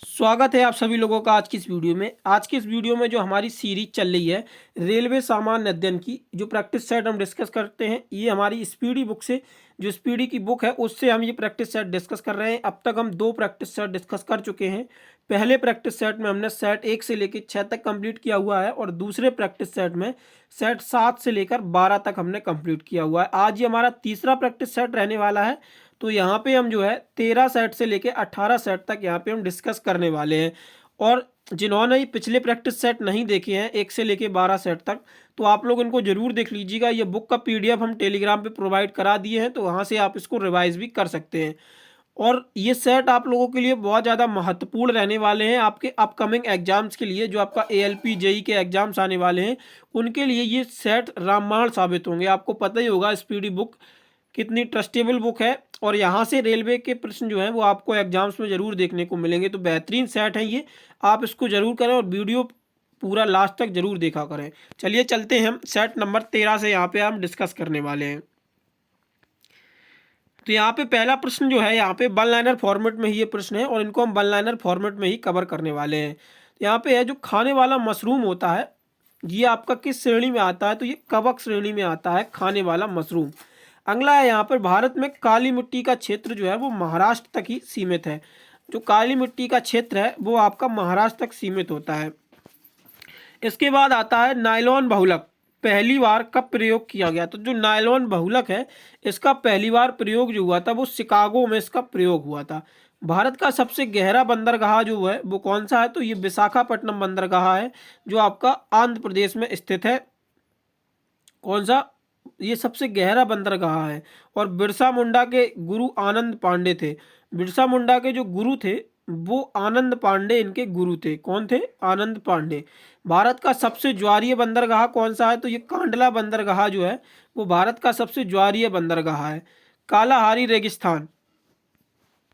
स्वागत है आप सभी लोगों का आज की इस वीडियो में। आज की इस वीडियो में जो हमारी सीरीज चल रही है रेलवे सामान्य अध्ययन की, जो प्रैक्टिस सेट हम डिस्कस करते हैं, ये हमारी स्पीडी बुक से, जो स्पीडी की बुक है उससे हम ये प्रैक्टिस सेट डिस्कस कर रहे हैं। अब तक हम 2 प्रैक्टिस सेट डिस्कस कर चुके हैं। पहले प्रैक्टिस सेट में हमने सेट 1 से लेकर 6 तक कंप्लीट किया हुआ है और दूसरे प्रैक्टिस सेट में सेट 7 से लेकर 12 तक हमने कंप्लीट किया हुआ है। आज ये हमारा तीसरा प्रैक्टिस सेट रहने वाला है। तो यहाँ पे हम जो है 13 सेट से लेके 18 सेट तक यहाँ पे हम डिस्कस करने वाले हैं। और जिन्होंने ये पिछले प्रैक्टिस सेट नहीं देखे हैं 1 से लेके 12 सेट तक, तो आप लोग इनको जरूर देख लीजिएगा। ये बुक का पीडीएफ हम टेलीग्राम पे प्रोवाइड करा दिए हैं, तो वहाँ से आप इसको रिवाइज भी कर सकते हैं। और ये सेट आप लोगों के लिए बहुत ज़्यादा महत्वपूर्ण रहने वाले हैं आपके अपकमिंग एग्जाम्स के लिए। जो आपका एएलपी जेई के एग्जाम्स आने वाले हैं उनके लिए ये सेट रामबाण साबित होंगे। आपको पता ही होगा स्पीडी बुक कितनी ट्रस्टेबल बुक है और यहाँ से रेलवे के प्रश्न जो हैं वो आपको एग्जाम्स में ज़रूर देखने को मिलेंगे। तो बेहतरीन सेट है ये, आप इसको ज़रूर करें और वीडियो पूरा लास्ट तक ज़रूर देखा करें। चलिए चलते हैं हम सेट नंबर 13 से यहाँ पे हम डिस्कस करने वाले हैं। तो यहाँ पे पहला प्रश्न जो है यहाँ पे वन लाइनर फॉर्मेट में ही ये प्रश्न है और इनको हम वन लाइनर फॉर्मेट में ही कवर करने वाले हैं। तो यहाँ पे है जो खाने वाला मशरूम होता है ये आपका किस श्रेणी में आता है, तो ये कवक श्रेणी में आता है खाने वाला मशरूम। अगला है यहाँ पर भारत में काली मिट्टी का क्षेत्र जो है वो महाराष्ट्र तक ही सीमित है। जो काली मिट्टी का क्षेत्र है वो आपका महाराष्ट्र तक सीमित होता है। इसके बाद आता है नायलॉन बहुलक पहली बार कब प्रयोग किया गया। तो जो नायलॉन बहुलक है इसका पहली बार प्रयोग जो हुआ था वो शिकागो में इसका प्रयोग हुआ था। भारत का सबसे गहरा बंदरगाह जो है वो कौन सा है, तो ये विशाखापट्टनम बंदरगाह है जो आपका आंध्र प्रदेश में स्थित है। कौन सा, ये सबसे गहरा बंदरगाह है। और बिरसा मुंडा के गुरु आनंद पांडे थे। बिरसा मुंडा के जो गुरु थे वो आनंद पांडे इनके गुरु थे। कौन थे, आनंद पांडे। भारत का सबसे ज्वारीय बंदरगाह कौन सा है, तो ये कांडला बंदरगाह जो है वो भारत का सबसे ज्वारीय बंदरगाह है। कालाहारी रेगिस्तान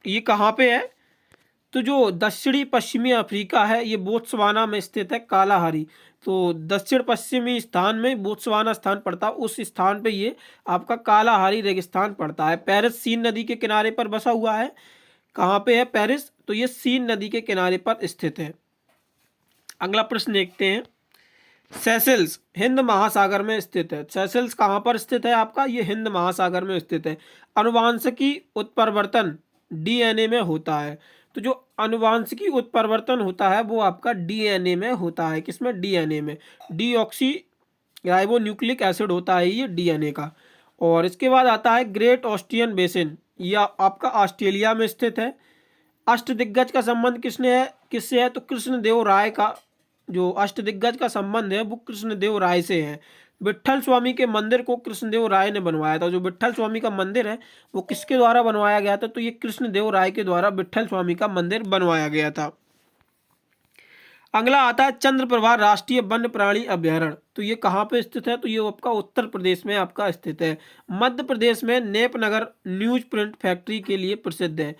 ये कहाँ पे है, तो जो दक्षिणी पश्चिमी अफ्रीका है ये बोत्सवाना में स्थित है कालाहारी। तो दक्षिण पश्चिमी स्थान में बोत्सवाना स्थान पड़ता है, उस स्थान पे ये आपका कालाहारी रेगिस्तान पड़ता है। पेरिस सीन नदी के किनारे पर बसा हुआ है। कहाँ पे है पेरिस, तो ये सीन नदी के किनारे पर स्थित है। अगला प्रश्न देखते हैं। सेशेल्स हिंद महासागर में स्थित है। सेशेल्स कहाँ पर स्थित है आपका, ये हिंद महासागर में स्थित है। अनुवांशिकी उत्परिवर्तन डीएनए में होता है। तो जो अनुवांशिकी उत्परिवर्तन होता है वो आपका डीएनए में होता है। किसमें, डीएनए में। डीऑक्सी राइबो न्यूक्लिक एसिड होता है ये डीएनए का। और इसके बाद आता है ग्रेट ऑस्ट्रियन बेसिन, यह आपका ऑस्ट्रेलिया में स्थित है। अष्टदिग्गज का संबंध किससे है, तो कृष्णदेव राय का जो अष्टदिग्गज का संबंध है वो कृष्णदेव राय से है। विट्ठल स्वामी के मंदिर को कृष्णदेव राय ने बनवाया था। जो विट्ठल स्वामी का मंदिर है वो किसके द्वारा बनवाया गया था, तो ये कृष्णदेव राय के द्वारा विट्ठल स्वामी का मंदिर बनवाया गया था। अगला आता है चंद्रप्रभा राष्ट्रीय वन्य प्राणी अभ्यारण्य। तो ये कहाँ पे स्थित है, तो ये आपका उत्तर प्रदेश में आपका स्थित है। मध्य प्रदेश में नेपनगर न्यूज प्रिंट फैक्ट्री के लिए प्रसिद्ध है।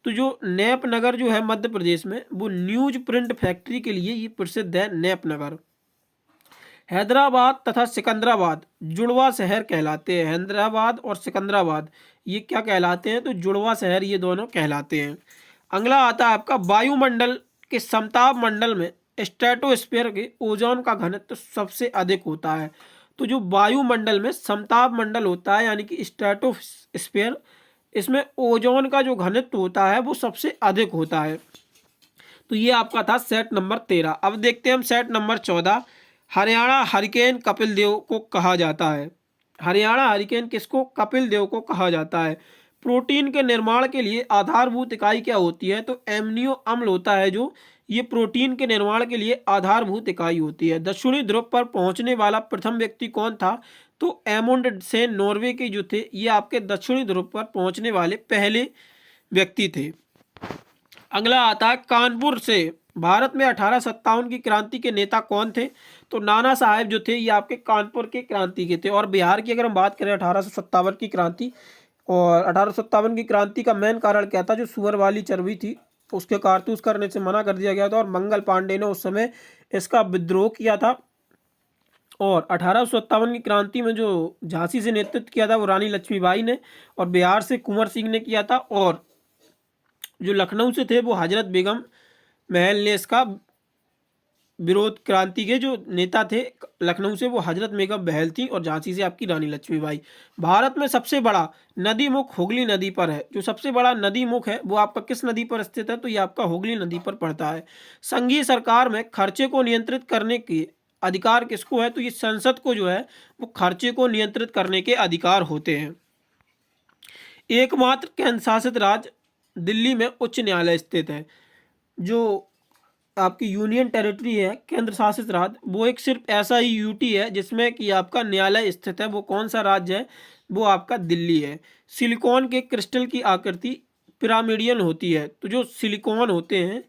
तो जो नेपनगर जो है मध्य प्रदेश में वो न्यूज प्रिंट फैक्ट्री के लिए ये प्रसिद्ध है, नेपनगर। हैदराबाद तथा सिकंदराबाद जुड़वा शहर कहलाते हैं। हैदराबाद और सिकंदराबाद ये क्या कहलाते हैं, तो जुड़वा शहर ये दोनों कहलाते हैं। अगला आता है आपका वायुमंडल के समताप मंडल में स्ट्रेटोस्फीयर के ओजोन का घनत्व सबसे अधिक होता है। तो जो वायुमंडल में समताप मंडल होता है यानी कि स्ट्रेटोस्फीयर, इसमें ओजोन का जो घनत्व होता है वो सबसे अधिक होता है। तो ये आपका था सेट नंबर 13। अब देखते हैं हम set number 14। Haryana hurricane Kapil Dev को कहा जाता है। हरियाणा हरिकेन किसको, कपिल देव को कहा जाता है। प्रोटीन के निर्माण के लिए आधारभूत इकाई क्या होती है, तो एमनियो अम्ल होता है जो ये प्रोटीन के निर्माण के लिए आधारभूत इकाई होती है। दक्षिणी ध्रुव पर पहुंचने वाला प्रथम व्यक्ति कौन था, तो एमुंडसेन नॉर्वे के जो थे ये आपके दक्षिणी ध्रुव पर पहुंचने वाले पहले व्यक्ति थे। अगला आता है कानपुर से भारत में 1857 की क्रांति के नेता कौन थे, तो नाना साहेब जो थे ये आपके कानपुर के क्रांति के थे। और बिहार की अगर हम बात करें 1857 की क्रांति, और 1857 की क्रांति का मेन कारण क्या था, जो सुअर वाली चर्बी थी उसके कारतूस करने से मना कर दिया गया था और मंगल पांडे ने उस समय इसका विद्रोह किया था। और 1857 की क्रांति में जो झांसी से नेतृत्व किया था वो रानी लक्ष्मीबाई ने, और बिहार से कुंवर सिंह ने किया था, और जो लखनऊ से थे वो हजरत बेगम महल ने इसका विरोध, क्रांति के जो नेता थे लखनऊ से, वो हजरत बेगम बहल थी और झांसी से आपकी रानी लक्ष्मीबाई। भारत में सबसे बड़ा नदी मुख हुगली नदी पर है। जो सबसे बड़ा नदी मुख है वो आपका किस नदी पर स्थित है? तो ये आपका हुगली नदी पर पड़ता है। संघीय सरकार में खर्चे को नियंत्रित करने के अधिकार किसको है? तो ये संसद को जो है वो खर्चे को नियंत्रित करने के अधिकार होते हैं। एकमात्र केंद्र शासित राज्य दिल्ली में उच्च न्यायालय स्थित है। जो आपकी यूनियन टेरिटरी है, केंद्र शासित राज्य, वो एक सिर्फ ऐसा ही यूटी है जिसमें कि आपका न्यायालय स्थित है। वो कौन सा राज्य है? वो आपका दिल्ली है। सिलिकॉन के क्रिस्टल की आकृति पिरामिडियन होती है। तो जो सिलिकॉन होते हैं,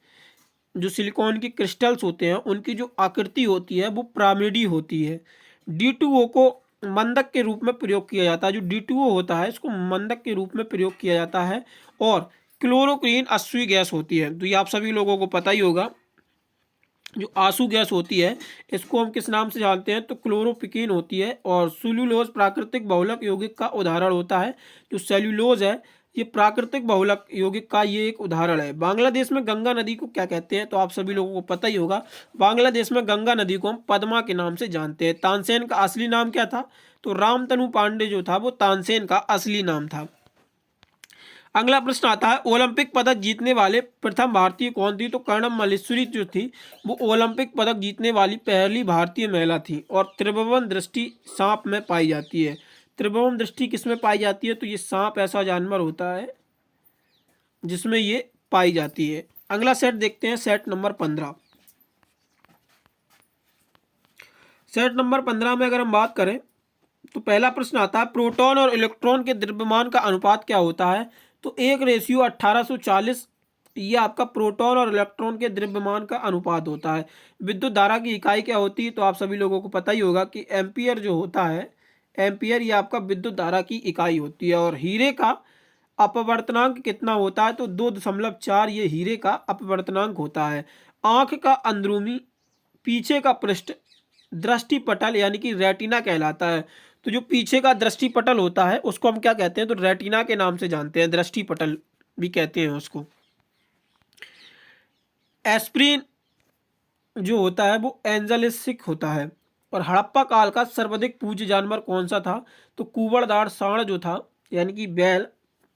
जो सिलिकॉन की क्रिस्टल्स होते हैं, उनकी जो आकृति होती है वो पिरामिडी होती है। D2O को मंदक के रूप में प्रयोग किया जाता है। जो D2O होता है इसको मंदक के रूप में प्रयोग किया जाता है। और क्लोरोक्वीन अश्वी गैस होती है। तो ये आप सभी लोगों को पता ही होगा। जो आंसू गैस होती है इसको हम किस नाम से जानते हैं? तो क्लोरोपिकीन होती है। और सेल्यूलोज प्राकृतिक बहुलक यौगिक का उदाहरण होता है। जो सेल्यूलोज है ये प्राकृतिक बहुलक यौगिक का ये एक उदाहरण है। बांग्लादेश में गंगा नदी को क्या कहते हैं? तो आप सभी लोगों को पता ही होगा। बांग्लादेश में गंगा नदी को हम पद्मा के नाम से जानते हैं। तानसेन का असली नाम क्या था? तो रामतनु पांडे जो था वो तानसेन का असली नाम था। अगला प्रश्न आता है, ओलंपिक पदक जीतने वाले प्रथम भारतीय कौन थी? तो कर्णम मल्लेश्वरी जो थी वो ओलंपिक पदक जीतने वाली पहली भारतीय महिला थी। और त्रिभुवन दृष्टि सांप में पाई जाती है। त्रिभुवन दृष्टि किस में पाई जाती है? तो ये सांप ऐसा जानवर होता है जिसमें ये पाई जाती है। अगला सेट देखते हैं, सेट नंबर 15। सेट नंबर 15 में अगर हम बात करें तो पहला प्रश्न आता है, प्रोटॉन और इलेक्ट्रॉन के द्रव्यमान का अनुपात क्या होता है? तो 1:1840 ये आपका प्रोटॉन और इलेक्ट्रॉन के द्रव्यमान का अनुपात होता है। विद्युत धारा की इकाई क्या होती है? तो आप सभी लोगों को पता ही होगा कि एम्पियर जो होता है, एम्पियर ये आपका विद्युत धारा की इकाई होती है। और हीरे का अपवर्तनांक कितना होता है? तो 2.4 ये हीरे का अपवर्तनांक होता है। आंख का अंदरूनी पीछे का पृष्ठ दृष्टिपटल यानी कि रेटिना कहलाता है। तो जो पीछे का दृष्टिपटल होता है उसको हम क्या कहते हैं? तो रेटिना के नाम से जानते हैं, दृष्टिपटल भी कहते हैं उसको। एस्प्रिन जो होता है वो एंजेलिसिक होता है। और हड़प्पा काल का सर्वाधिक पूज्य जानवर कौन सा था? तो कुबड़दार सांड जो था, यानी कि बैल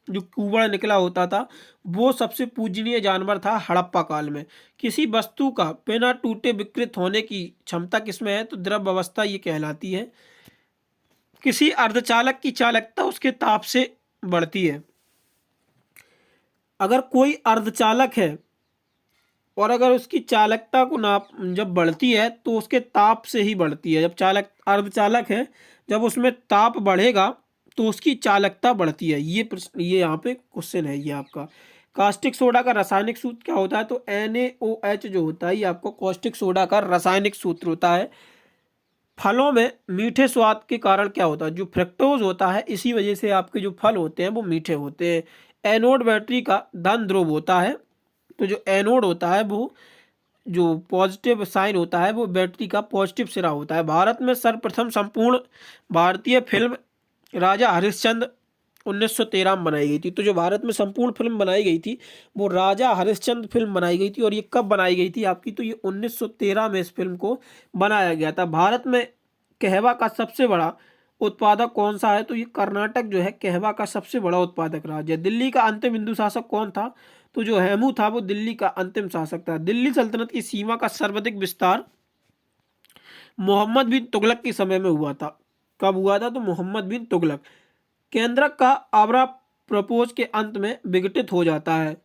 जो कुबड़ निकला होता था, वो सबसे पूजनीय जानवर था हड़प्पा काल में। किसी वस्तु का बिना टूटे विकृत होने की क्षमता किसमें है? तो द्रव अवस्था ये कहलाती है। किसी अर्धचालक की चालकता उसके ताप से बढ़ती है। अगर कोई अर्धचालक है और अगर उसकी चालकता को नाप जब बढ़ती है तो उसके ताप से ही बढ़ती है। जब चालक अर्धचालक है, जब उसमें ताप बढ़ेगा तो उसकी चालकता बढ़ती है। ये प्रश्न, ये यहाँ पे क्वेश्चन है ये आपका। कास्टिक सोडा का रासायनिक सूत्र क्या होता है? तो NaOH जो होता है ये आपको कास्टिक सोडा का रासायनिक सूत्र होता है। फलों में मीठे स्वाद के कारण क्या होता है? जो फ्रक्टोज होता है, इसी वजह से आपके जो फल होते हैं वो मीठे होते हैं। एनोड बैटरी का धन ध्रुव होता है। तो जो एनोड होता है वो जो पॉजिटिव साइन होता है वो बैटरी का पॉजिटिव सिरा होता है। भारत में सर्वप्रथम संपूर्ण भारतीय फिल्म राजा हरिश्चंद्र 1913 में बनाई गई थी। तो जो भारत में संपूर्ण फिल्म बनाई गई थी वो राजा हरिश्चंद्र फिल्म बनाई गई थी। और ये कब बनाई गई थी आपकी? तो ये 1913 में इस फिल्म को बनाया गया था। भारत में कहवा का सबसे बड़ा उत्पादक कौन सा है? तो ये कर्नाटक जो है कहवा का सबसे बड़ा उत्पादक राज्य है। दिल्ली का अंतिम हिंदू शासक कौन था? तो जो हेमू था वो दिल्ली का अंतिम शासक था। दिल्ली सल्तनत की सीमा का सर्वाधिक विस्तार मोहम्मद बिन तुगलक के समय में हुआ था। कब हुआ था? तो मोहम्मद बिन तुगलक। केंद्रक का आवरण प्रपोज के अंत में विघटित हो जाता है।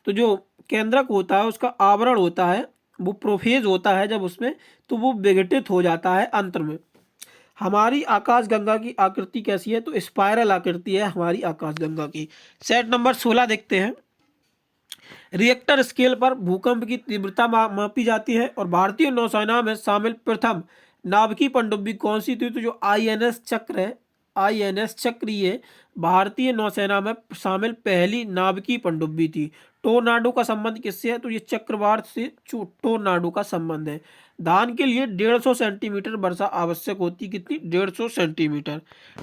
तो जो केंद्रक होता है उसका आवरण होता है वो प्रोफेज होता है जब उसमें, तो वो विघटित हो जाता है अंत में। हमारी आकाशगंगा की आकृति कैसी है? तो स्पाइरल आकृति है हमारी आकाशगंगा की। सेट नंबर 16 देखते हैं। रिएक्टर स्केल पर भूकंप की तीव्रता मापी जाती है। और भारतीय नौसेना में शामिल प्रथम नाभिकीय पनडुब्बी कौन सी थी? तो जो INS चक्र है, INS चक्र ये भारतीय नौसेना में शामिल पहली नाभिकीय पनडुब्बी थी। टोर्नाडो का संबंध किससे है? तो ये चक्रवात से टोर्नाडो का संबंध है। धान के लिए 150 सेंटीमीटर वर्षा आवश्यक होती, कितनी? 150 सेंटीमीटर।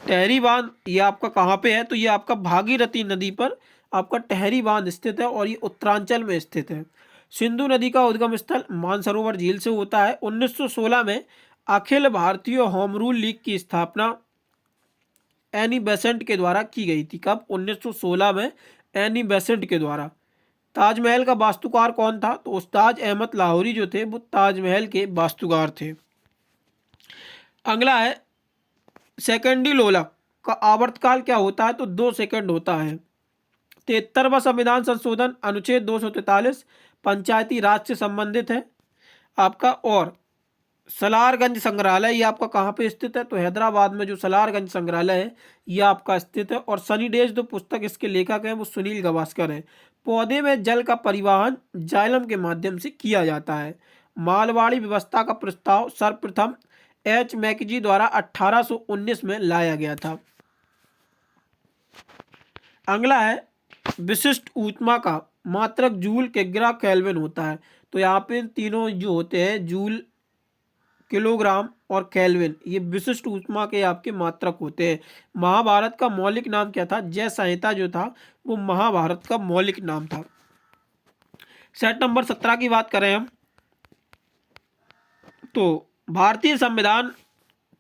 टहरी बांध ये आपका कहाँ पे है? तो ये आपका भागीरथी नदी पर आपका टहरी बांध स्थित है और ये उत्तरांचल में स्थित है। सिंधु नदी का उद्गम स्थल मानसरोवर झील से होता है। 1916 में Akhil Bharatiya home rule league की स्थापना एनी बेसेंट के द्वारा की गई थी। कब? 1916 में एनी बेसेंट के द्वारा। ताजमहल का वास्तुकार कौन था? तो उस्ताद अहमद लाहौरी जो थे वो ताजमहल के वास्तुकार थे। अगला है सेकेंडी लोलक का आवर्तकाल क्या होता है? तो 2 सेकंड होता है। 73वां संविधान संशोधन अनुच्छेद 243 पंचायती राज से संबंधित है आपका। और सलारगंज संग्रहालय ये आपका कहाँ पे स्थित है? तो हैदराबाद में जो सलारगंज संग्रहालय है ये आपका स्थित है। और सनी डेज जो पुस्तक इसके लेखक हैं वो सुनील गावस्कर हैं। पौधे में जल का परिवहन जाइलम के माध्यम से किया जाता है। मालवाड़ी व्यवस्था का प्रस्ताव सर्वप्रथम एच मैकेजी द्वारा 1819 में लाया गया था। अगला है विशिष्ट ऊष्मा का मात्रक जूल, किग्रा, केल्विन होता है। तो यहाँ पे तीनों जो होते हैं जूल, किलोग्राम और केल्विन, ये विशिष्ट ऊष्मा के आपके मात्रक होते हैं। महाभारत का मौलिक नाम क्या था? जय संहिता जो था वो महाभारत का मौलिक नाम था। सेट नंबर 17 की बात करें हम तो भारतीय संविधान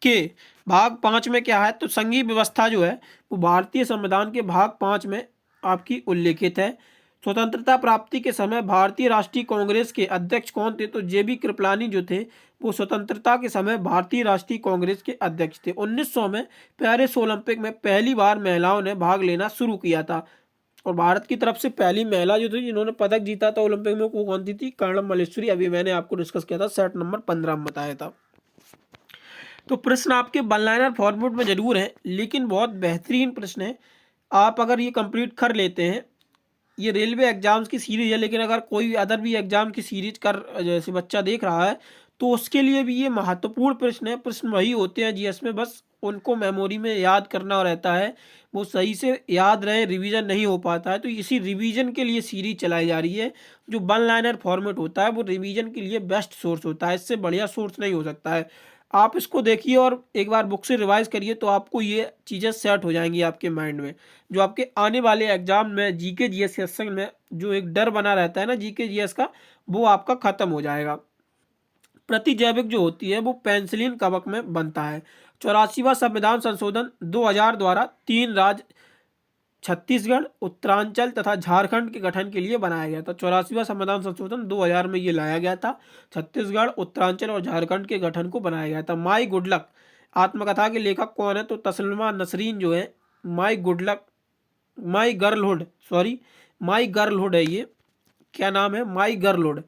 के भाग 5 में क्या है? तो संघीय व्यवस्था जो है वो भारतीय संविधान के भाग 5 में आपकी उल्लेखित है। स्वतंत्रता प्राप्ति के समय भारतीय राष्ट्रीय कांग्रेस के अध्यक्ष कौन थे? तो जेबी कृपलानी जो थे वो स्वतंत्रता के समय भारतीय राष्ट्रीय कांग्रेस के अध्यक्ष थे। 1900 में पेरिस ओलंपिक में पहली बार महिलाओं ने भाग लेना शुरू किया था। और भारत की तरफ से पहली महिला जो थी जिन्होंने पदक जीता था ओलंपिक में वो कौन सी थी? कर्णम मल्लेश्वरी। अभी मैंने आपको डिस्कस किया था, सेट नंबर 15 में बताया था। तो प्रश्न आपके वन लाइनर फॉर्मेट में जरूर है लेकिन बहुत बेहतरीन प्रश्न है। आप अगर ये कंप्लीट कर लेते हैं, ये रेलवे एग्जाम्स की सीरीज है लेकिन अगर कोई अदर भी एग्जाम की सीरीज कर जैसे बच्चा देख रहा है तो उसके लिए भी ये महत्वपूर्ण प्रश्न है। प्रश्न वही होते हैं जीएस में, बस उनको मेमोरी में याद करना रहता है, वो सही से याद रहे, रिवीजन नहीं हो पाता है। तो इसी रिवीजन के लिए सीरीज चलाई जा रही है। जो वन लाइनर फॉर्मेट होता है वो रिवीजन के लिए बेस्ट सोर्स होता है, इससे बढ़िया सोर्स नहीं हो सकता है। आप इसको देखिए और एक बार बुक से रिवाइज करिए तो आपको ये चीज़ें सेट हो जाएंगी आपके माइंड में। जो आपके आने वाले एग्जाम में जीके जीएस सेक्शन में जो एक डर बना रहता है ना जीके जीएस का, वो आपका खत्म हो जाएगा। प्रतिजैविक जो होती है वो पेनिसिलिन कवक में बनता है। 84वां संविधान संशोधन 2000 द्वारा 3 राज्य छत्तीसगढ़, उत्तरांचल तथा झारखंड के गठन के लिए बनाया गया था। 84वां संविधान संशोधन 2000 में ये लाया गया था। छत्तीसगढ़, उत्तरांचल और झारखंड के गठन को बनाया गया था। माई गुड लक आत्मकथा के लेखक कौन है? तो तस्लिमा नसरीन जो है माई गुड लक, माई गर्लहुड है ये। क्या नाम है? माई गर्लहुड।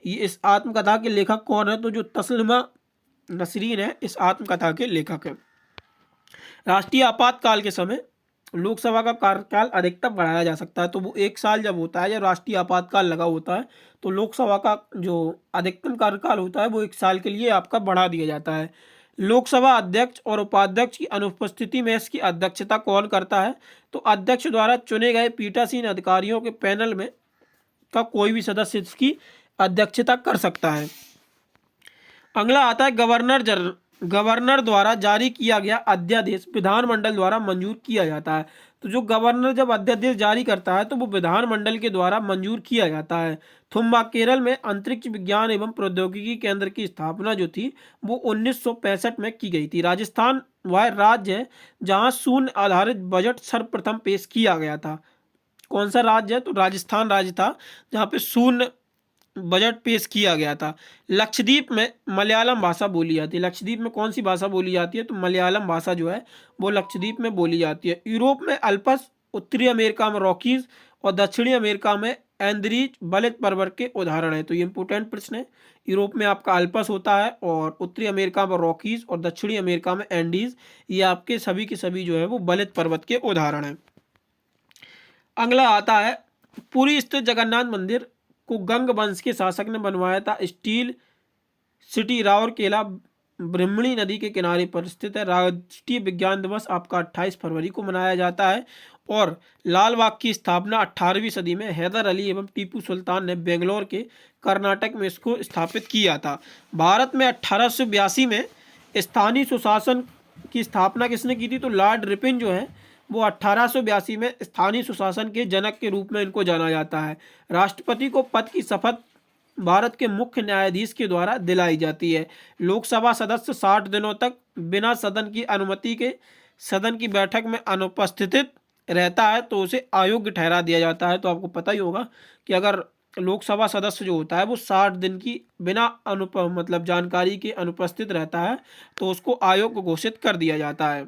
ये इस आत्मकथा के लेखक कौन है? तो जो तस्लिमा नसरीन है इस आत्मकथा के लेखक है। राष्ट्रीय आपातकाल के समय लोकसभा का कार्यकाल अधिकतम बढ़ाया जा सकता है। तो वो 1 साल जब होता है, जब राष्ट्रीय आपातकाल लगा होता है तो लोकसभा का जो अधिकतम कार्यकाल होता है वो 1 साल के लिए आपका बढ़ा दिया जाता है। लोकसभा अध्यक्ष और उपाध्यक्ष की अनुपस्थिति में इसकी अध्यक्षता कौन करता है? तो अध्यक्ष द्वारा चुने गए पीठासीन अधिकारियों के पैनल में का कोई भी सदस्य इसकी अध्यक्षता कर सकता है। अगला आता है गवर्नर द्वारा जारी किया गया अध्यादेश विधानमंडल द्वारा मंजूर किया जाता है। तो जो गवर्नर जब अध्यादेश जारी करता है तो वो विधानमंडल के द्वारा मंजूर किया जाता है। थुम्बा केरल में अंतरिक्ष विज्ञान एवं प्रौद्योगिकी केंद्र की स्थापना जो थी वो 1965 में की गई थी। राजस्थान वह राज्य है जहाँ शून्य आधारित बजट सर्वप्रथम पेश किया गया था। कौन सा राज्य है? तो राजस्थान राज्य था जहाँ पे शून्य बजट पेश किया गया था। लक्षद्वीप में मलयालम भाषा बोली जाती है। लक्षद्वीप में कौन सी भाषा बोली जाती है? तो मलयालम भाषा जो है वो लक्षद्वीप में बोली जाती है। यूरोप में अल्पस, उत्तरी अमेरिका में रॉकीज और दक्षिणी अमेरिका में एंद्रीज बलित पर्वत के उदाहरण है। तो ये इंपोर्टेंट प्रश्न है। यूरोप में आपका अल्पस होता है और उत्तरी अमेरिका में रॉकीज और दक्षिणी अमेरिका में एंडीज, ये आपके सभी के सभी जो है वो बलित पर्वत के उदाहरण हैं। अगला आता है पुरी स्थित जगन्नाथ मंदिर को गंग वंश के शासक ने बनवाया था। स्टील सिटी राउरकेला ब्रह्मणी नदी के किनारे पर स्थित है। राष्ट्रीय विज्ञान दिवस आपका 28 फरवरी को मनाया जाता है। और लाल बाग की स्थापना 18वीं सदी में हैदर अली एवं टीपू सुल्तान ने बेंगलोर के कर्नाटक में इसको स्थापित किया था। भारत में 1882 में स्थानीय सुशासन की स्थापना किसने की थी? तो लॉर्ड रिपन जो है वो 1882 में स्थानीय सुशासन के जनक के रूप में इनको जाना जाता है। राष्ट्रपति को पद की शपथ भारत के मुख्य न्यायाधीश के द्वारा दिलाई जाती है। लोकसभा सदस्य 60 दिनों तक बिना सदन की अनुमति के सदन की बैठक में अनुपस्थित रहता है तो उसे अयोग्य ठहरा दिया जाता है। तो आपको पता ही होगा कि अगर लोकसभा सदस्य जो होता है वो 60 दिन की बिना मतलब जानकारी के अनुपस्थित रहता है तो उसको अयोग्य घोषित कर दिया जाता है।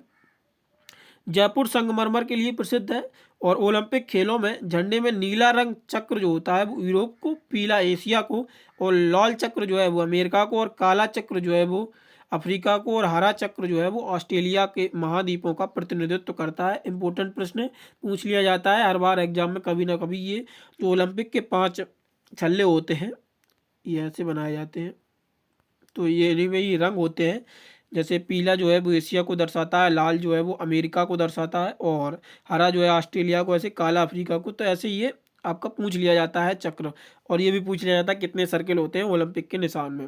जयपुर संगमरमर के लिए प्रसिद्ध है और ओलंपिक खेलों में झंडे में नीला रंग चक्र जो होता है वो यूरोप को, पीला एशिया को, और लाल चक्र जो है वो अमेरिका को, और काला चक्र जो है वो अफ्रीका को, और हरा चक्र जो है वो ऑस्ट्रेलिया के महाद्वीपों का प्रतिनिधित्व करता है। इंपॉर्टेंट प्रश्न पूछ लिया जाता है हर बार एग्जाम में कभी ना कभी। ये जो ओलंपिक के 5 छल्ले होते हैं ये ऐसे बनाए जाते हैं, तो ये इन्हीं में ही रंग होते हैं। जैसे पीला जो है वो एशिया को दर्शाता है, लाल जो है वो अमेरिका को दर्शाता है, और हरा जो है ऑस्ट्रेलिया को, ऐसे काला अफ्रीका को। तो ऐसे ये आपका पूछ लिया जाता है चक्र। और ये भी पूछ लिया जाता है कितने सर्किल होते हैं ओलंपिक के निशान में।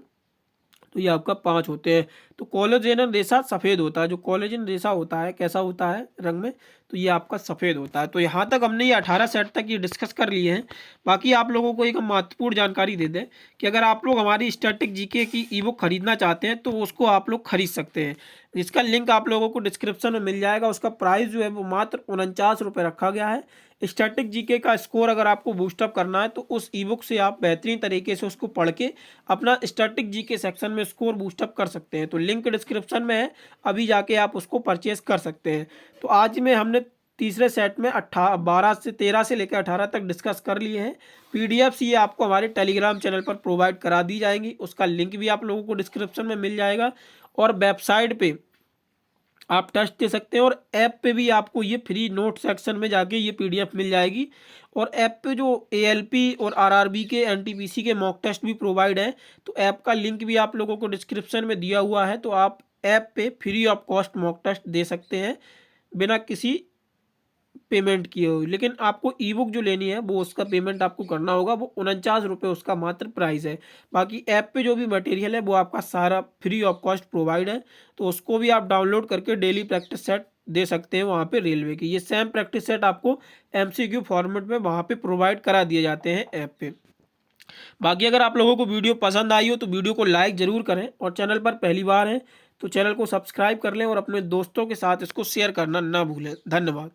तो ये आपका 5 होते हैं। तो कोलेजन रेशा सफ़ेद होता है। जो कोलेजन रेशा होता है कैसा होता है रंग में, तो ये आपका सफ़ेद होता है। तो यहाँ तक हमने ये 18 सेट तक ये डिस्कस कर लिए हैं। बाकी आप लोगों को एक महत्वपूर्ण जानकारी दे दें कि अगर आप लोग हमारी स्टैटिक जीके की ई बुक खरीदना चाहते हैं तो उसको आप लोग खरीद सकते हैं। इसका लिंक आप लोगों को डिस्क्रिप्शन में मिल जाएगा। उसका प्राइस जो है वो मात्र 49 रुपये रखा गया है। स्टैटिक जीके का स्कोर अगर आपको बूस्टअप करना है तो उस ई बुक से आप बेहतरीन तरीके से उसको पढ़ के अपना स्टैटिक जीके सेक्शन में स्कोर बूस्टअप कर सकते हैं। तो लिंक डिस्क्रिप्शन में है, अभी जाके आप उसको परचेज कर सकते हैं। तो आज में हमने तीसरे सेट में 13 से लेकर 18 तक डिस्कस कर लिए हैं। पीडीएफ्स ये आपको हमारे टेलीग्राम चैनल पर प्रोवाइड करा दी जाएंगी। उसका लिंक भी आप लोगों को डिस्क्रिप्शन में मिल जाएगा। और वेबसाइट पे आप टेस्ट दे सकते हैं, और ऐप पे भी आपको ये फ्री नोट सेक्शन में जाके ये पीडीएफ मिल जाएगी। और ऐप पे जो एएलपी और आरआरबी के एनटीपीसी के मॉक टेस्ट भी प्रोवाइड है, तो ऐप का लिंक भी आप लोगों को डिस्क्रिप्शन में दिया हुआ है। तो आप ऐप पे free of cost mock test दे सकते हैं बिना किसी पेमेंट किए हुए। लेकिन आपको ई बुक जो लेनी है वो उसका पेमेंट आपको करना होगा, वो 49 रुपये उसका मात्र प्राइस है। बाकी ऐप पे जो भी मटेरियल है वो आपका सारा फ्री ऑफ कॉस्ट प्रोवाइड है। तो उसको भी आप डाउनलोड करके डेली प्रैक्टिस सेट दे सकते हैं वहाँ पे रेलवे की। ये सेम प्रैक्टिस सेट आपको एमसीक्यू फॉर्मेट में वहाँ पे प्रोवाइड करा दिए जाते हैं ऐप पे। बाकी अगर आप लोगों को वीडियो पसंद आई हो तो वीडियो को लाइक ज़रूर करें, और चैनल पर पहली बार हैं तो चैनल को सब्सक्राइब कर लें, और अपने दोस्तों के साथ इसको शेयर करना ना भूलें। धन्यवाद।